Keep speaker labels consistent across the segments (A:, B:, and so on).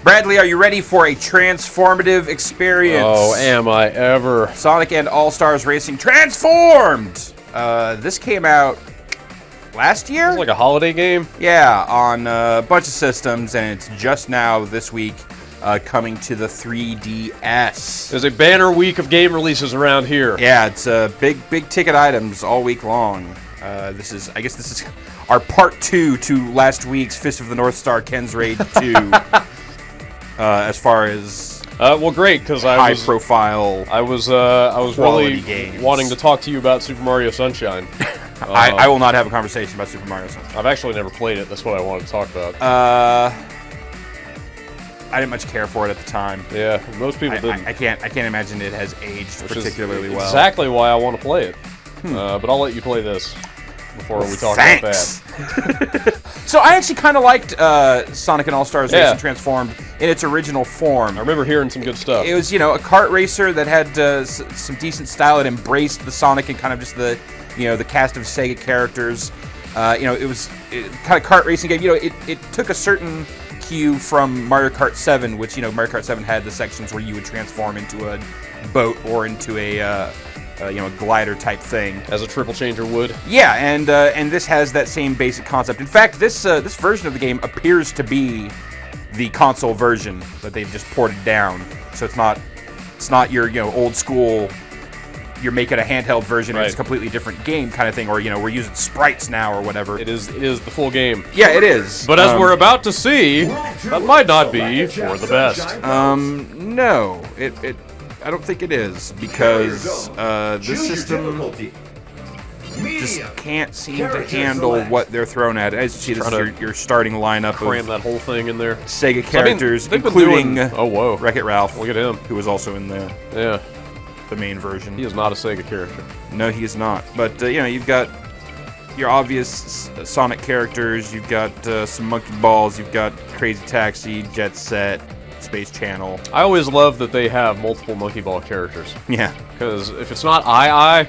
A: Bradley, are you ready for a transformative experience?
B: Oh, am I ever.
A: Sonic and All-Stars Racing Transformed! This came out last year?
B: It's like a holiday game?
A: Yeah, on a bunch of systems, and it's just now, this week, coming to the 3DS.
B: There's a banner week of game releases around here.
A: Yeah, it's big ticket items all week long. I guess this is our part 2 to last week's Fist of the North Star Ken's Raid 2. As far as
B: well, great, because I was really
A: games.
B: wanting to talk to you about Super Mario Sunshine.
A: I will not have a conversation about Super Mario Sunshine.
B: I've actually never played it. That's what I wanted to talk about.
A: I didn't much care for it at the time.
B: Yeah, most people didn't.
A: I can't imagine it has aged particularly well.
B: Exactly why I want to play it. But I'll let you play this before we talk about that.
A: So I actually kind of liked Sonic and All-Stars Racing Transformed in its original form.
B: I remember hearing some good stuff.
A: It was, a kart racer that had some decent style. It embraced the Sonic and kind of just the cast of Sega characters. It was kind of kart racing game. It took a certain cue from Mario Kart 7, which, Mario Kart 7 had the sections where you would transform into a boat or into a glider type thing,
B: as a triple changer would.
A: Yeah, and this has that same basic concept. In fact, this version of the game appears to be the console version that they've just ported down. So it's not your old school. You're making a handheld version, and it's a completely different game kind of thing, or we're using sprites now or whatever.
B: It is the full game.
A: Yeah, it is.
B: But as we're about to see, that might not be for the best.
A: No, I don't think it is, because this system just can't seem to handle what they're thrown at. As you see, this is your starting lineup
B: Cram that whole thing in there.
A: Sega characters, including
B: Wreck-It
A: Ralph.
B: Look at him.
A: Who was also in the main version.
B: He is not a Sega character.
A: No, he is not. But, you've got your obvious Sonic characters. You've got some Monkey Balls. You've got Crazy Taxi, Jet Set, Space Channel.
B: I always love that they have multiple Monkey Ball characters.
A: Yeah.
B: Because if it's not I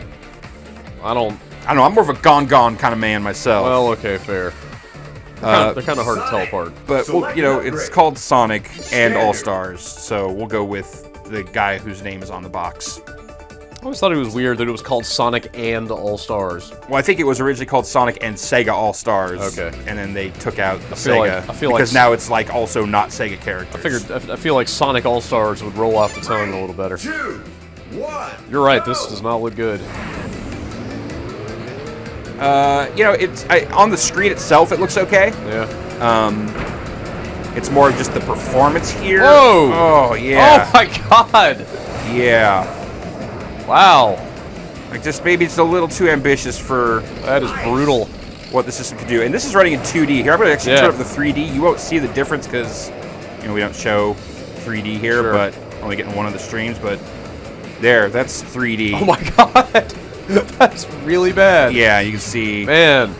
B: don't know.
A: I'm more of a Gon kind of man myself.
B: Well, okay, fair. They're kind of hard to tell apart.
A: But, it's called Sonic and All-Stars, so we'll go with the guy whose name is on the box.
B: I always thought it was weird that it was called Sonic and All-Stars.
A: Well, I think it was originally called Sonic and Sega All-Stars.
B: Okay.
A: And then they took out the Sega. Because now it's also not Sega characters.
B: I feel like Sonic All-Stars would roll off the tongue a little better.
C: 2, 1.
B: You're right, this does not look good.
A: It's on the screen itself, it looks okay.
B: Yeah.
A: It's more of just the performance here.
B: Whoa!
A: Oh, yeah.
B: Oh my god!
A: Yeah.
B: Wow.
A: Just maybe it's a little too ambitious for...
B: That is brutal.
A: What the system can do. And this is running in 2D. Here, I'm going to actually turn up the 3D. You won't see the difference because, we don't show 3D here, but only getting one of the streams. But there, that's 3D.
B: Oh my god! That's really bad.
A: Yeah, you can see...
B: Man.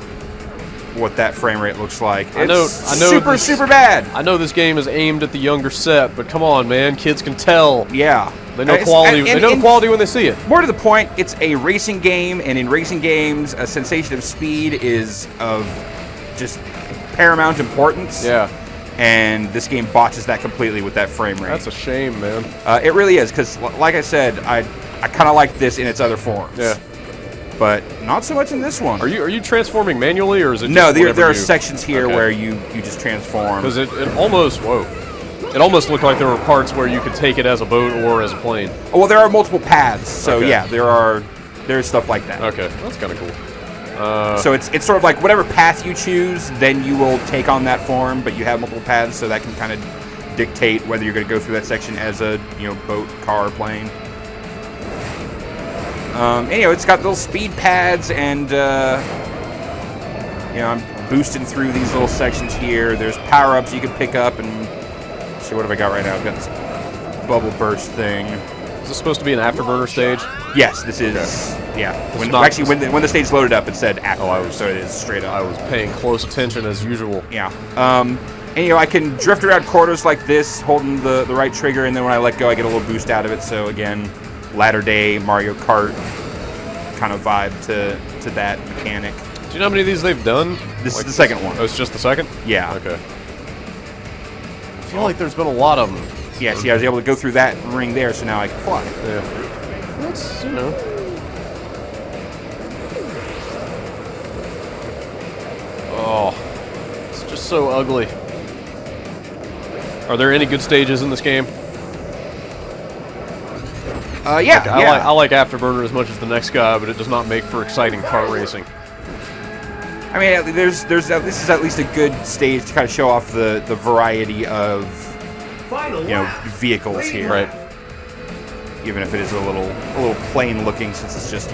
A: What that frame rate looks like.
B: I know
A: super bad.
B: I know this game is aimed at the younger set, but come on, man, kids can tell.
A: Yeah,
B: they know quality. They know the quality when they see it.
A: More to the point, it's a racing game, and in racing games, a sensation of speed is of just paramount importance.
B: Yeah.
A: And this game botches that completely with that frame rate.
B: That's a shame, man.
A: It really is, because like I said, I kind of like this in its other forms.
B: Yeah.
A: But not so much in this one.
B: Are you transforming manually, or is it just
A: no? There are sections here where you just transform.
B: Because it almost it almost looked like there were parts where you could take it as a boat or as a plane.
A: Oh, well, there are multiple paths, so yeah, there's stuff like that.
B: Okay, that's kind of cool.
A: So it's sort of like whatever path you choose, then you will take on that form. But you have multiple paths, so that can kind of dictate whether you're going to go through that section as a boat, car, plane. It's got little speed pads, and I'm boosting through these little sections here. There's power-ups you can pick up, and let's see, what have I got right now? I've got this bubble burst thing.
B: Is this supposed to be an afterburner stage?
A: Yes, this is. Okay. Yeah. When the stage loaded up, it said afterburner, so it is straight up.
B: I was paying close attention as usual.
A: Yeah. I can drift around corners like this, holding the right trigger, and then when I let go, I get a little boost out of it. So again, latter-day Mario Kart kind of vibe to that mechanic.
B: Do you know how many of these they've done?
A: This is the second one.
B: Oh, it's just the second?
A: Yeah.
B: Okay. feel like there's been a lot of them.
A: Yeah, see, I was able to go through that ring there, so now I can fly.
B: Yeah. That's, you know. Oh, it's just so ugly. Are there any good stages in this game?
A: Yeah,
B: I like Afterburner as much as the next guy, but it does not make for exciting kart racing.
A: I mean, this is at least a good stage to kind of show off the variety of vehicles here.
B: Right.
A: Even if it is a little plain looking, since it's just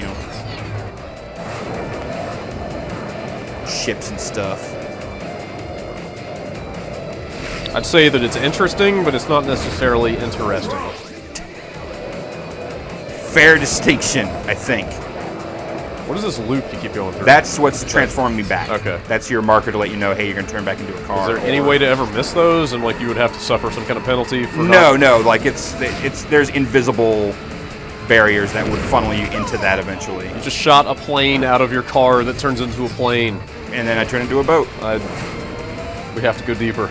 A: ships and stuff.
B: I'd say that it's interesting, but it's not necessarily interesting.
A: Fair distinction, I think.
B: What is this loop you keep going through?
A: That's what's transforming me back.
B: Okay.
A: That's your marker to let you know, hey, you're going to turn back into a car.
B: Is there any way to ever miss those, and like you would have to suffer some kind of penalty for
A: No, like there's invisible barriers that would funnel you into that eventually.
B: You just shot a plane out of your car that turns into a plane.
A: And then I turn into a boat.
B: We have to go deeper.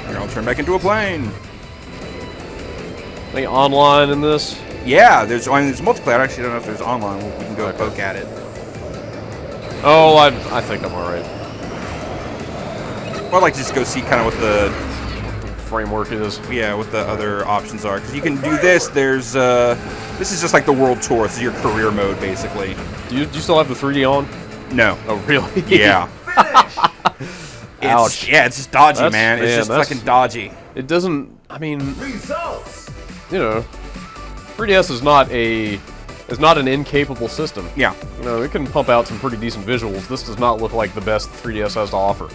A: And I'll turn back into a plane.
B: Any online in this?
A: Yeah, there's multiplayer. I actually don't know if there's online. We can go poke at it.
B: Oh, I think I'm alright.
A: Well, I'd like to just go see kind of what the
B: framework is.
A: Yeah, what the other options are. Because you can do this. There's this is just like the world tour. This is your career mode, basically.
B: Do you still have the 3D on?
A: No.
B: Oh, really?
A: Yeah.
B: Ouch.
A: Yeah, it's just dodgy, man. It's just fucking dodgy.
B: It doesn't. I mean, you know, 3DS is not an incapable system.
A: Yeah.
B: You know, it can pump out some pretty decent visuals. This does not look like the best 3DS has to offer.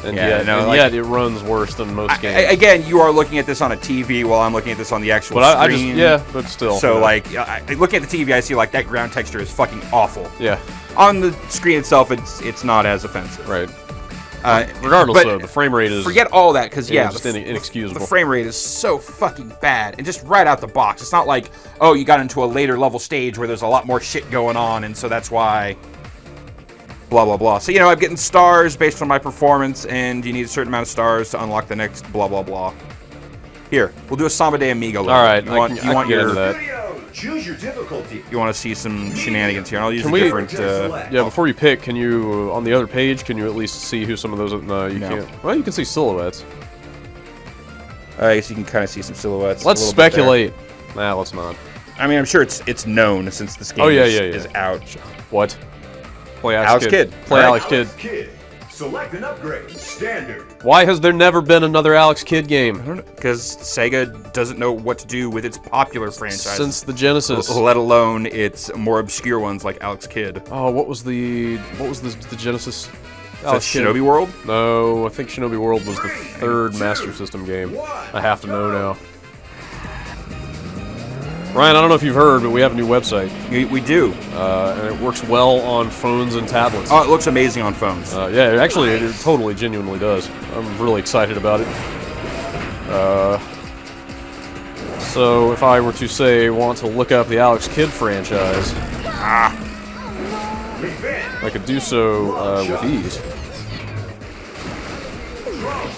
B: And yet it runs worse than most games.
A: Again, you are looking at this on a TV while I'm looking at this on the actual screen.
B: But still.
A: So, looking at the TV, I see, like, that ground texture is fucking awful.
B: Yeah.
A: On the screen itself, it's not as offensive.
B: Right. Regardless, though, the frame rate is...
A: Forget all that, because,
B: just inexcusable.
A: The frame rate is so fucking bad. And just right out the box. It's not like, oh, you got into a later level stage where there's a lot more shit going on, and so that's why... blah, blah, blah. So, I'm getting stars based on my performance, and you need a certain amount of stars to unlock the next blah, blah, blah. Here, we'll do a Samba de Amigo level.
B: All right,
A: you want
B: that.
C: Choose your difficulty.
A: You want to see some shenanigans here. I'll use a different...
B: yeah, before you pick, can you, on the other page, can you at least see who some of those... No, you can't. Well, you can see silhouettes.
A: I guess you can kind of see some silhouettes.
B: Let's speculate. Nah, let's not.
A: I mean, I'm sure it's known since this game is out.
B: What? Play
A: Alex Kidd.
B: Play Alex Kidd.
C: Select an upgrade. Standard.
B: Why has there never been another Alex Kidd game?
A: I don't know. Because Sega doesn't know what to do with its popular franchise.
B: Since the Genesis.
A: Let alone its more obscure ones like Alex Kidd.
B: Oh, what was the Genesis?
A: Alex Kidd? Shinobi World?
B: No, I think Shinobi World was the third Master System game. I have to know now. Ryan, I don't know if you've heard, but we have a new website.
A: We do.
B: And it works well on phones and tablets.
A: Oh, it looks amazing on phones.
B: Yeah, actually, it totally, genuinely does. I'm really excited about it. So, if I were to say, want to look up the Alex Kidd franchise, I could do so with ease.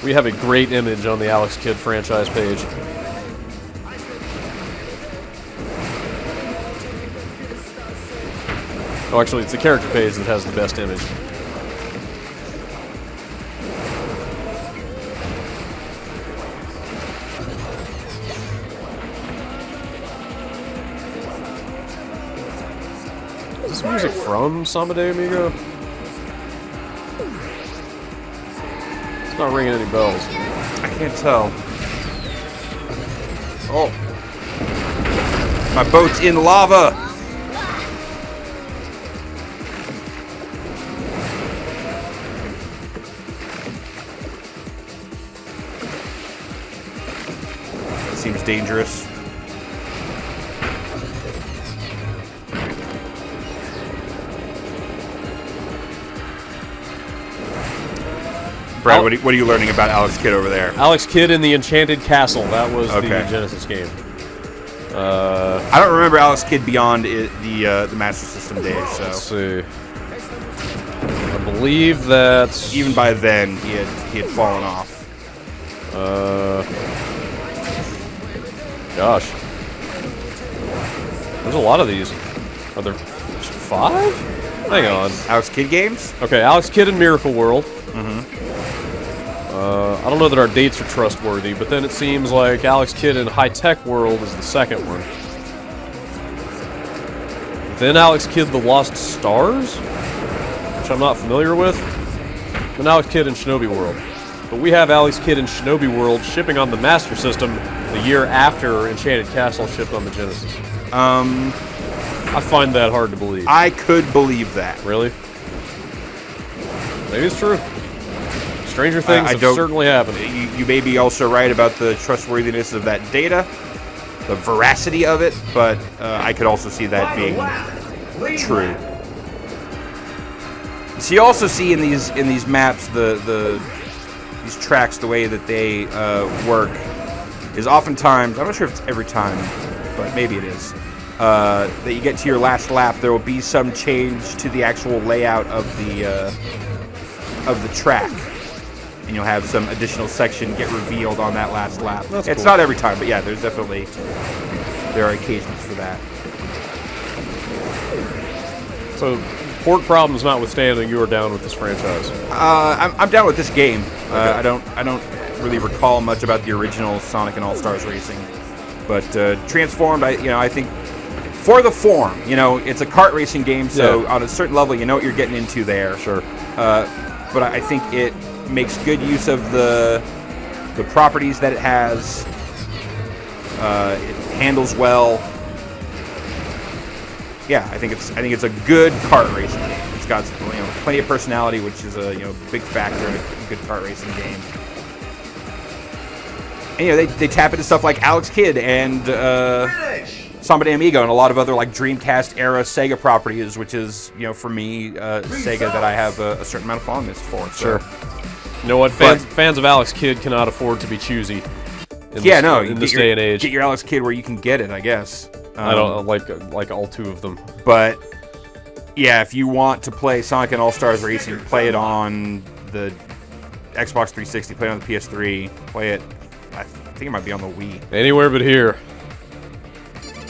B: We have a great image on the Alex Kidd franchise page. Oh, actually, it's the character page that has the best image. Is this music from Samba de Amigo? It's not ringing any bells.
A: I can't tell. Oh. My boat's in lava! Seems dangerous. Brad, what are you learning about Alex Kidd over there?
B: Alex Kidd in the Enchanted Castle. That was the Genesis game.
A: I don't remember Alex Kidd beyond the Master System days. So
B: let's see. I believe that
A: Even by then, he had fallen off.
B: Gosh. There's a lot of these. Are there 5? Hang on.
A: Alex Kidd games?
B: Okay, Alex Kidd in Miracle World. I don't know that our dates are trustworthy, but then it seems like Alex Kidd in High Tech World is the second one. Then Alex Kidd The Lost Stars, which I'm not familiar with. Then Alex Kidd in Shinobi World. But we have Alex Kidd in Shinobi World shipping on the Master System the year after Enchanted Castle shipped on the Genesis. I find that hard to believe.
A: I could believe that.
B: Really? Maybe it's true. Stranger things have certainly happened.
A: You may be also right about the trustworthiness of that data, the veracity of it, but I could also see that being true. So you also see in these maps these tracks, the way that they work is oftentimes, I'm not sure if it's every time, but maybe it is, that you get to your last lap, there will be some change to the actual layout of the track. And you'll have some additional section get revealed on that last lap.
B: That's
A: it's
B: cool.
A: not every time, but yeah, there are occasions for that.
B: So, port problems notwithstanding, you are down with this franchise.
A: I'm down with this game.
B: Okay.
A: I don't really recall much about the original Sonic and All Stars Racing, but Transformed, I think for the form, it's a kart racing game, so on a certain level, you know what you're getting into there.
B: Sure.
A: But I think it makes good use of the properties that it has. It handles well. Yeah, I think it's a good kart racing game. It's got plenty of personality, which is a big factor in a good kart racing game. And they tap into stuff like Alex Kidd and Samba de Amigo and a lot of other like Dreamcast era Sega properties, which is for me Sega that I have a certain amount of fondness for. So.
B: Sure. You know what? Fans of Alex Kidd cannot afford to be choosy. In this day and age.
A: Get your Alex Kidd where you can get it, I guess.
B: I don't like all 2 of them.
A: But yeah, if you want to play Sonic and All Stars Racing, play it on the Xbox 360, play it on the PS3, play it. I think it might be on the Wii.
B: Anywhere but here.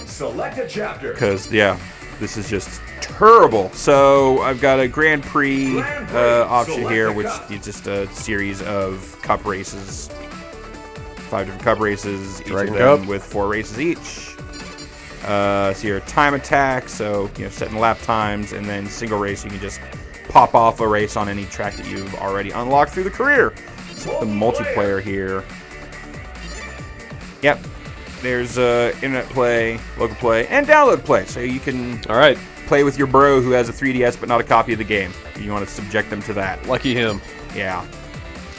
C: Select a chapter.
A: Because this is just terrible. So I've got a Grand Prix option here, which is just a series of cup races. 5 different cup races, each
B: Dragon
A: of them
B: Cup.
A: with 4 races each. So your time attack, so setting lap times, and then single race, you can just pop off a race on any track that you've already unlocked through the career. So the multiplayer here. Yep. There's internet play, local play, and download play. So you can play with your bro who has a 3DS but not a copy of the game. You want to subject them to that.
B: Lucky him.
A: Yeah.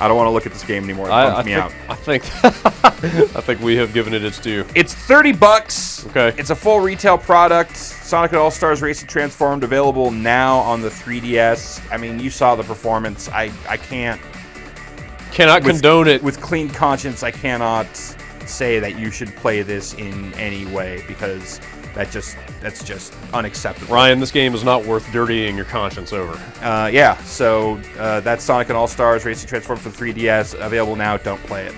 A: I don't want to look at this game anymore. It bums me out.
B: I think we have given it its due.
A: It's $30.
B: Okay.
A: It's a full retail product. Sonic and All Stars Racing Transformed, available now on the 3DS. I mean, you saw the performance. I cannot
B: condone it.
A: With clean conscience, I cannot say that you should play this in any way, because that's just unacceptable.
B: Ryan, this game is not worth dirtying your conscience over.
A: Yeah, so that's Sonic and All Stars Racing Transformed for 3DS, available now. Don't play it.